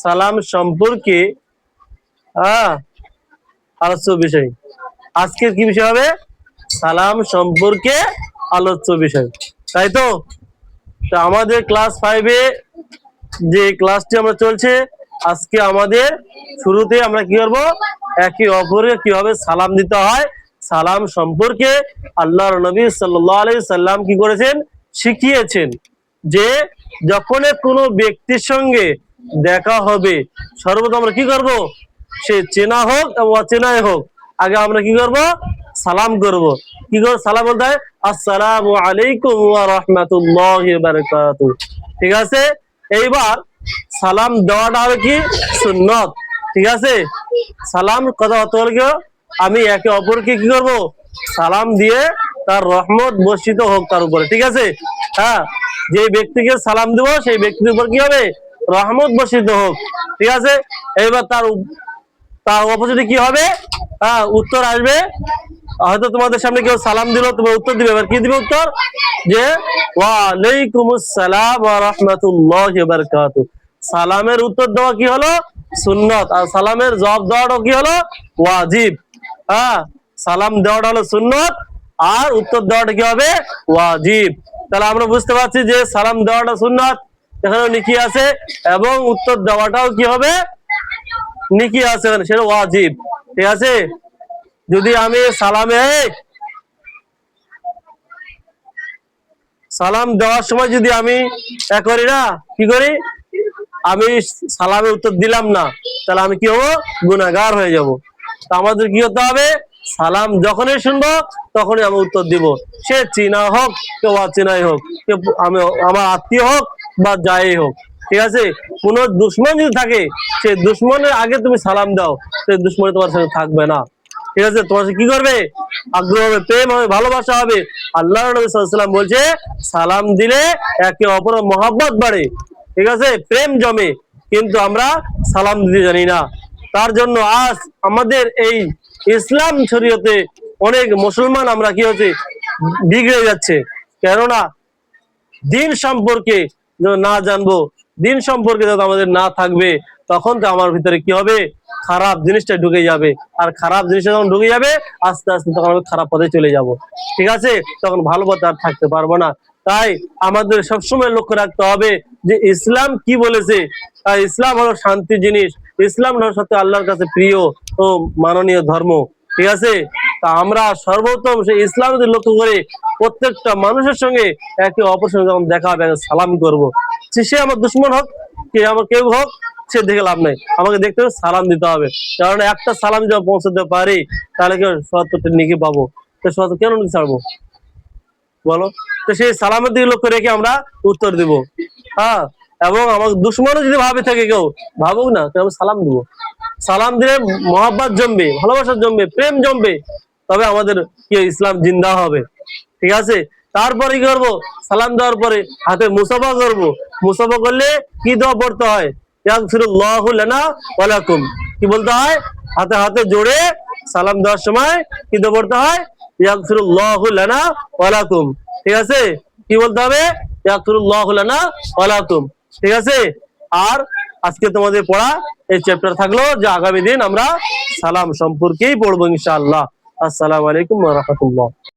সালাম সম্পর্কে আলোচ্য বিষয়। আজকের কি বিষয় হবে? সালাম সম্পর্কে আলোচ্য বিষয়, তাই তো? আমাদের ক্লাস 5-এ যে ক্লাসটি আমরা চলছে, আজকে আমাদের শুরুতে আমরা কি করব, একে অপরকে কিভাবে সালাম দিতে হয় সালাম সম্পর্কে আল্লাহর নবী সাল্লাল্লাহু আলাইহি সাল্লাম কি করেছেন, শিখিয়েছেন। যে যখন কোনো ব্যক্তির সঙ্গে দেখা হবে সর্বদা আমরা কি করব, সে চেনা হোক এবং অচেনাই হোক, আগে আমরা কি করব, সালাম করব। কি করব? সালাম বলতে হয় আসসালামু আলাইকুম ওয়া রাহমাতুল্লাহি ওয়া বারাকাতুহু। ঠিক আছে? এইবার সালাম দেওয়াটা হবে কি সুন্নত। ঠিক আছে? সালাম কথা হতে হলে কি, আমি একে অপরকে কি করব, সালাম দিয়ে তার রহমত বর্ষিত হোক তার উপরে। ঠিক আছে? হ্যাঁ, যে ব্যক্তিকে সালাম দেব সেই ব্যক্তির উপর কি হবে, রহমত বর্ষিত হোক। ঠিক আছে? এইবার তার অপোজিটে কি হবে, উত্তর আসবে। হয়তো তোমাদের সামনে কেউ সালাম দিল, তুমি উত্তর দিবে। এবার কি দিবে উত্তর? যে ওয়া আলাইকুমুস সালাম ওয়া রাহমাতুল্লাহি ওয়া বারাকাতুহু। সালামের উত্তর দেওয়া কি হলো, সুন্নত, আর সালামের জবাব দেওয়াটা কি হলো, ওয়াজিব। সালাম দেওয়াটা হলো সুন্নত আর উত্তর দেওয়াটা কি হবে, ওয়াজিব। তাহলে আমরা বুঝতে পারছি যে সালাম দেওয়াটা সুন্নত, এখানে নেকি আছে, এবং উত্তর দেওয়াটাও কি হবে, নেকি আছে, সেটা ওয়াজিব। ঠিক আছে? যদি আমি সালাম দেওয়ার সময় যদি আমি করি না, কি করি, আমি সালামের উত্তর দিলাম না, তাহলে আমি কি হবো, গুনাহগার হয়ে যাব। তা আমাদের কি হতে হবে, সালাম যখনই শুনবো তখনই আমি উত্তর দিব। সে চেনা হোক কেউ অচেনাই হোক, কেউ আমার আত্মীয় হোক বা যাই হোক। ঠিক আছে? কোন দুশ্মন যদি থাকে, সে দুশ্মনের আগে তুমি সালাম দাও, সে দুশ্মন তোমার সাথে থাকবে না। ঠিক আছে? তোমার কি করবে, আগ্রহ হবে, প্রেম হবে, ভালোবাসা হবে। আল্লাহ নবী সাল্লাল্লাহু আলাইহি ওয়াসাল্লাম বলছে সালাম দিলে একে অপরের মহব্বত বাড়ে। ঠিক আছে? প্রেম জমে। কিন্তু আমরা সালাম দিতে জানি না। তার জন্য আজ আমাদের এই ইসলাম শরীয়তে অনেক মুসলমান আমরা কি হচ্ছে, বিগড়ে যাচ্ছে। কেননা দিন সম্পর্কে না জানবো, দিন সম্পর্কে যখন আমাদের না থাকবে, তখন তো আমার ভিতরে কি হবে, খারাপ জিনিসটা ঢুকে যাবে। আর খারাপ জিনিসটা যখন ঢুকে যাবে, আস্তে আস্তে তখন আমি খারাপ পথে চলে যাব। ঠিক আছে? তখন ভালো পথে আর থাকতে পারবো না। তাই আমাদের সবসময় লক্ষ্য রাখতে হবে যে ইসলাম কি বলেছে। ইসলাম হলো শান্তি জিনিস, ইসলাম হলো সত্যি আল্লাহর কাছে প্রিয় ও মাননীয় ধর্ম। ঠিক আছে? তা আমরা সর্বপ্রথম সেই ইসলাম লক্ষ্য করে প্রত্যেকটা মানুষের সঙ্গে একে অপরের সঙ্গে যখন দেখা হবে সালাম করব। সে আমার দুশ্মন হোক, কে আমার কেউ হোক, সে দেখে লাভ নাই, আমাকে দেখতে হবে, সালাম দিতে হবে। কারণ একটা সালাম যখন পৌঁছাতে পারি, তাহলে কি ৭০টা নেকি পাবো। তো ৭০ কেন ছাড়বো বলো? তো সেই সালামের দিকে লক্ষ্য রেখে আমরা উত্তর দিব। এবং আমার দুশ্মনও যদি ভাবে থাকে কেউ, ভাবুক না, আমি সালাম দিব। সালাম দিলে মহব্বত জমবে, ভালোবাসা জমবে, প্রেম জমবে, তবে আমাদের কি ইসলাম জিন্দা হবে। ঠিক আছে? তারপরে কি করবো, সালাম দেওয়ার পরে হাতে মুসাফা করবো। মুসাফা করলে কি দোয়া পড়তে হয়, ইয়াগফিরুল্লাহু লানা ওয়া লাকুম। কি বলতে হয়, হাতে হাতে জোড়ে সালাম দেওয়ার সময় কি দোয়া পড়তে হয়, ইয়াগফিরুল্লাহু লানা ওয়া লাকুম। ঠিক আছে? কি বলতে হবে, ইয়াগফিরুল্লাহু লানা ওয়া লাকুম। ঠিক আছে? আর আজকে তোমাদের পড়া এই চ্যাপ্টার থাকলো, যে আগামী দিন আমরা সালাম সম্পর্কেই পড়বো ইনশাআল্লাহ। আসসালামু আলাইকুম ওয়া রাহমাতুল্লাহ।